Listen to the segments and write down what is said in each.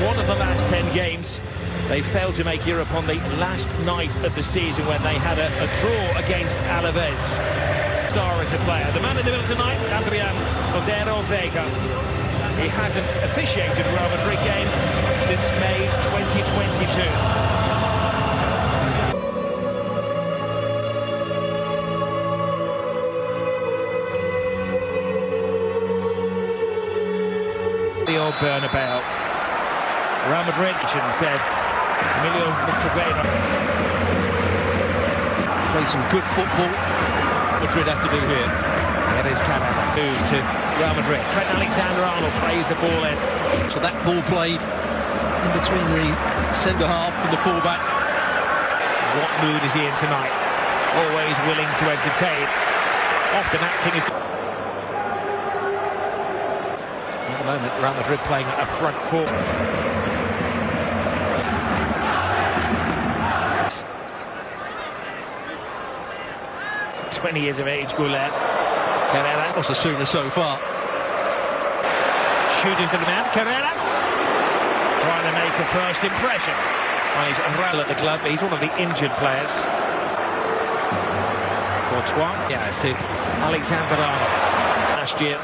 one of the last 10 games. They failed to make Europe on the last night of the season when they had a draw against Alaves. Star as a player. The man in the middle tonight, Adrian Cordero Vega. He hasn't officiated a Real Madrid game since May 2022. The old Bernabeu. Real Madrid said Emilio Butragueño. Played some good football. Madrid have to do here. It is Cameras to Real Madrid. Trent Alexander-Arnold plays the ball in. So that ball played in between the centre half and the fullback. What mood is he in tonight? Always willing to entertain. Often acting as... At the moment, Real Madrid playing at a front four. 20 years of age, Goulet. Carreras. Osasuna so far. Shooters the man. Carreras trying to make a first impression. Well, he's Raul at the club. He's one of the injured players. Courtois. Yeah, it's Alexander-Arnold last year.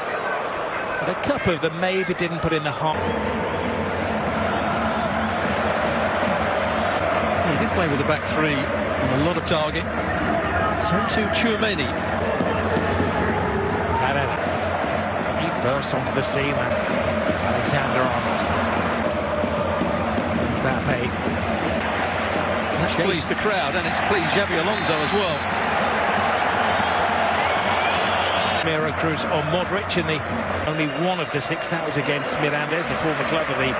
But a couple of them maybe didn't put in the hot. He did play with the back three and a lot of target. So to Tchouameni. Carrera. He burst onto the scene. Alexander-Arnold. Mbappe. That's pleased the crowd, and it's pleased Xabi Alonso as well. Mira Cruz or Modric in the only one of the six. That was against Mirandes, the former club of the...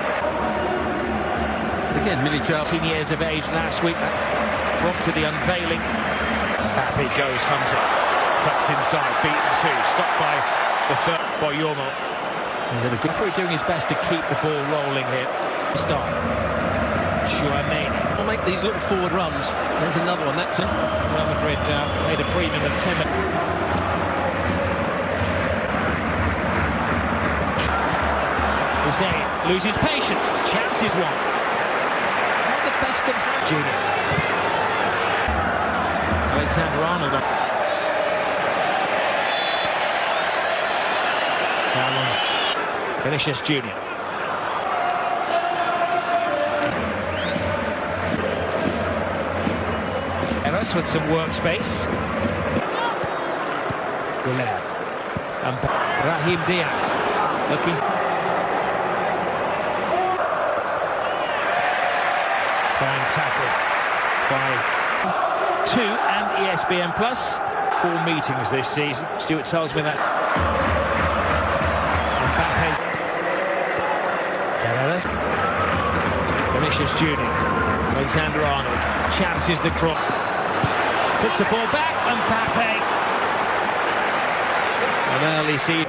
Again, Militao. 18 years of age last week. Dropped to the unveiling. Mbappe goes hunting. Cuts inside, beaten two. Stopped by the third Boyomo. He's had a good for doing his best to keep the ball rolling here. Start. Tchouameni. I'll make these little forward runs. There's another one. That's it. Real Madrid made a premium of 10 minutes. Hussein loses patience. Chance is one. Not the best of Junior. Alexander-Arnold. Vinicius Junior. Eros with some workspace. Goulet. And Brahim Diaz looking. Fine tackle by 2 and ESPN Plus. 4 meetings this season. Stuart tells me that. Mbappe. Carreras. Vinicius Junior. Alexander-Arnold. Chances the cross. Puts the ball back. Mbappe. An early seed.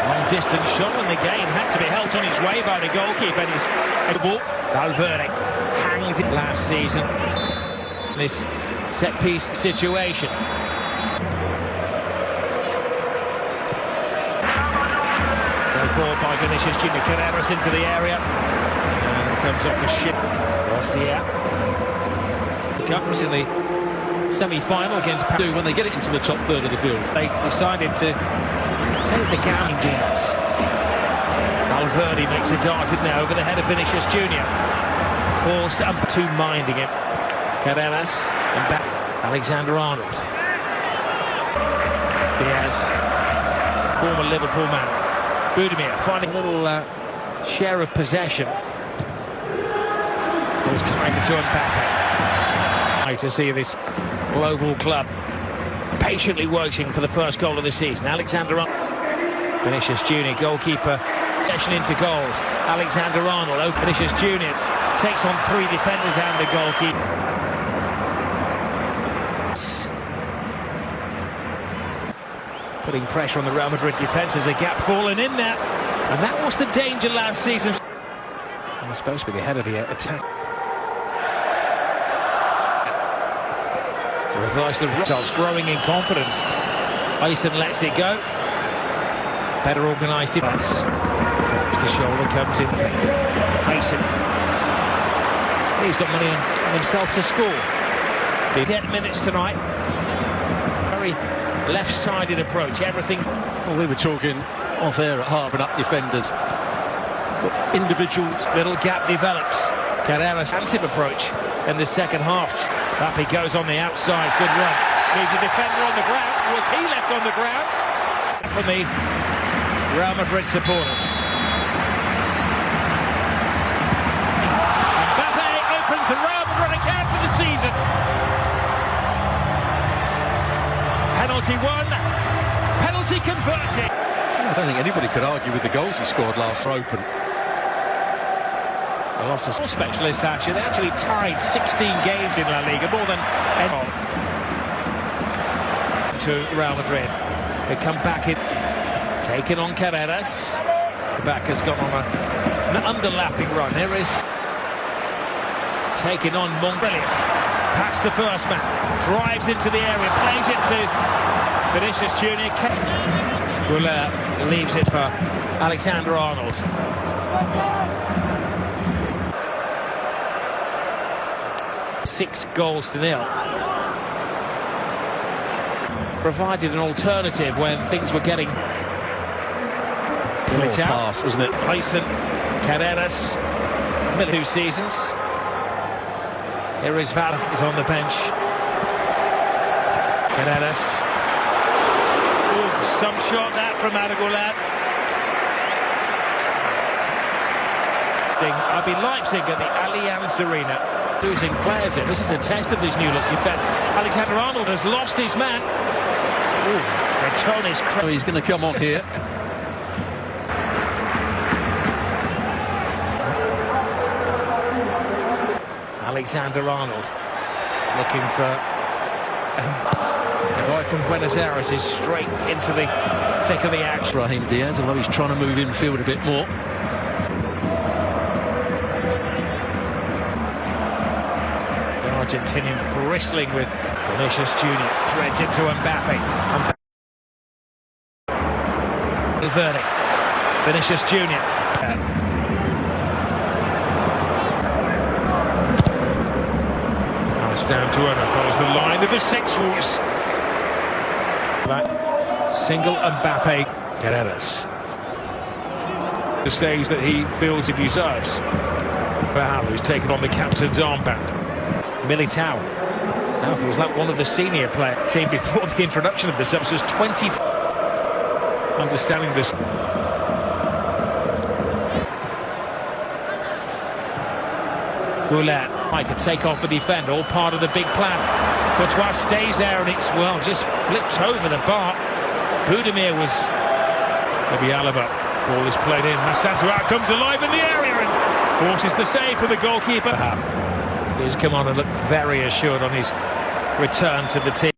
Long distance shot in the game. Had to be helped on his way by the goalkeeper. He's the ball. Valverde hangs it last season. This set-piece situation. The ball by Vinicius Junior. Carreras into the area. And comes off the ship. Garcia. Comes in the semi-final against Madrid when they get it into the top third of the field. They decided to take the gambling deals. Valverde makes a dart in there over the head of Vinicius Junior. Forced up to minding it. Carreras and back. Alexander-Arnold. Diaz, former Liverpool man. Budimir finding a little share of possession. Goes kind of to Mbappe. To see this global club patiently working for the first goal of the season. Alexander-Arnold. Vinicius Junior, goalkeeper. Session into goals. Alexander-Arnold. Vinicius Junior takes on 3 defenders and the goalkeeper. Putting pressure on the Real Madrid defence as a gap fallen in there. And that was the danger last season. And it's supposed to be the head of the attack. Reverse the results, growing in confidence. Ayson lets it go. Better organised defence. Taps the shoulder, comes in. Mason. He's got money on himself to score. They get minutes tonight. Very left-sided approach. Everything. Well, we were talking off air at half and up defenders. But individuals. Little gap develops. Carrera's handsome approach in the second half. Mbappe goes on the outside. Good run. Leaves a defender on the ground. Was he left on the ground? From the Real Madrid supporters. Mbappe opens the Real Madrid account for the season. Penalty won. Penalty converted. I don't think anybody could argue with the goals he scored last open. A lot of specialists actually. They actually tied 16 games in La Liga, more than anyone. To Real Madrid. They come back in, taken on Carreras. The back has gone on an underlapping run. Here is taken on Brilliant. Past the first man, drives into the area, plays it to Vinicius Junior. Leaves it for Alexander Arnold. Six goals to nil. Provided an alternative when things were getting Pass, wasn't it? Mason, Carreras, 2 seasons. Here is Val, is on the bench. Carreras. Ooh, some shot that from Madrid. RB Leipzig at the Allianz Arena. Losing players in. This is a test of this new look defence. Alexander Arnold has lost his man. Tony's He's going to come on here. Alexander Arnold looking for the boy from Buenos Aires is straight into the thick of the action. Raheem Diaz, although he's trying to move infield a bit more. The Argentinian bristling with Vinicius Junior, threads into Mbappe. Verde, Vinicius Junior. Down to Werner, follows the line of the sexuals. That single Mbappe, Carreras. The stage that he feels he deserves. Bahal, who's taken on the captain's armband. Militao now feels like one of the senior player team before the introduction of the subs was 20. Understanding this. Goulet, I could take off a defender, all part of the big plan. Courtois stays there and it's, well, just flipped over the bar. Budimir was, maybe Alaba. Ball is played in. Mastantuout comes alive in the area and forces the save for the goalkeeper. He's come on and looked very assured on his return to the team.